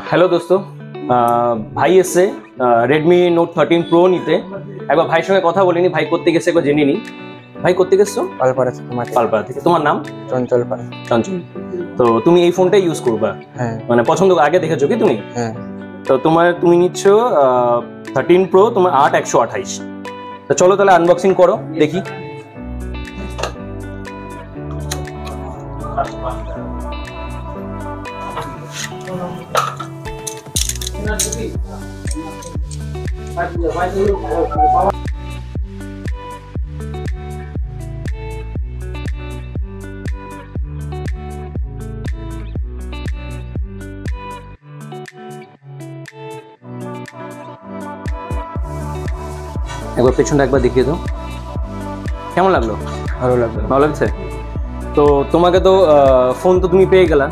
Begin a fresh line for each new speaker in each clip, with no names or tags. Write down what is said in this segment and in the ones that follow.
Hello দোস্ত, ভাই এসছে রেডমি নোট 13 প্রো নিতে। একবার ভাইয়ের সঙ্গে কথা বলিনি, ভাই কোত্থেকে গেছে একবার জেনে নিই। ভাই কোত্থেকে এসছো?
পালপাড়া
থেকে। তোমার নাম?
চঞ্চল পাল।
চঞ্চল। তো তুমি এই ফোনটাই ইউজ করবা?
হ্যাঁ।
মানে পছন্দ আগে দেখেছো কি তুমি?
হ্যাঁ।
তো তুমি নিচ্ছ 13 প্রো, তোমার 8/128। তো চলো তাহলে আনবক্সিং করো দেখি। একবার পেছনটা একবার দেখিয়ে দাও। কেমন লাগলো?
ভালো লাগলো।
ভালো লাগছে? তো তোমাকে তো ফোন তো তুমি পেয়ে গেলা,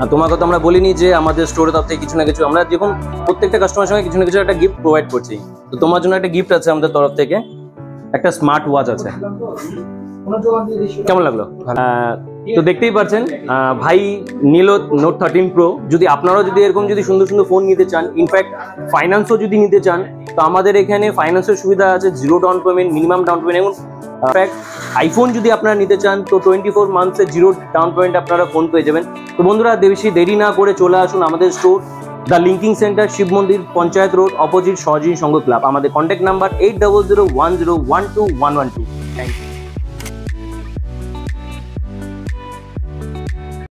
আর তোমাকে তো আমরা বলিনি যে আমাদের স্টোরের তরফ থেকে কিছু না কিছু, আমরা যখন প্রত্যেকটা কাস্টমারের সঙ্গে কিছু না কিছু একটা গিফট প্রোভাইড করছি। তো তোমার জন্য একটা গিফট আছে আমাদের তরফ থেকে, একটা স্মার্ট ওয়াচ আছে। কেমন লাগলো? তো দেখতেই পাচ্ছেন ভাই নিল নোট 13 প্রো। যদি আপনারাও যদি এরকম যদি সুন্দর সুন্দর ফোন নিতে চান, ইনফ্যাক্ট ফাইন্যান্সও যদি নিতে চান, তো আমাদের এখানে ফাইন্যান্সের সুবিধা আছে, 0 down payment, minimum down payment. এবং ইনফ্যাক্ট আইফোন যদি আপনারা নিতে চান তো 24 মান্থসে 0 ডাউন পেমেন্ট আপনারা ফোন পেয়ে যাবেন। তো বন্ধুরা বেশি দেরি না করে চলে আসুন আমাদের store, the linking centre, Shiv Mandir, Panchayat road, opposite Sahajini Sangha club. আমাদের কন্ট্যাক্ট নাম্বার 8001012112। Thank you.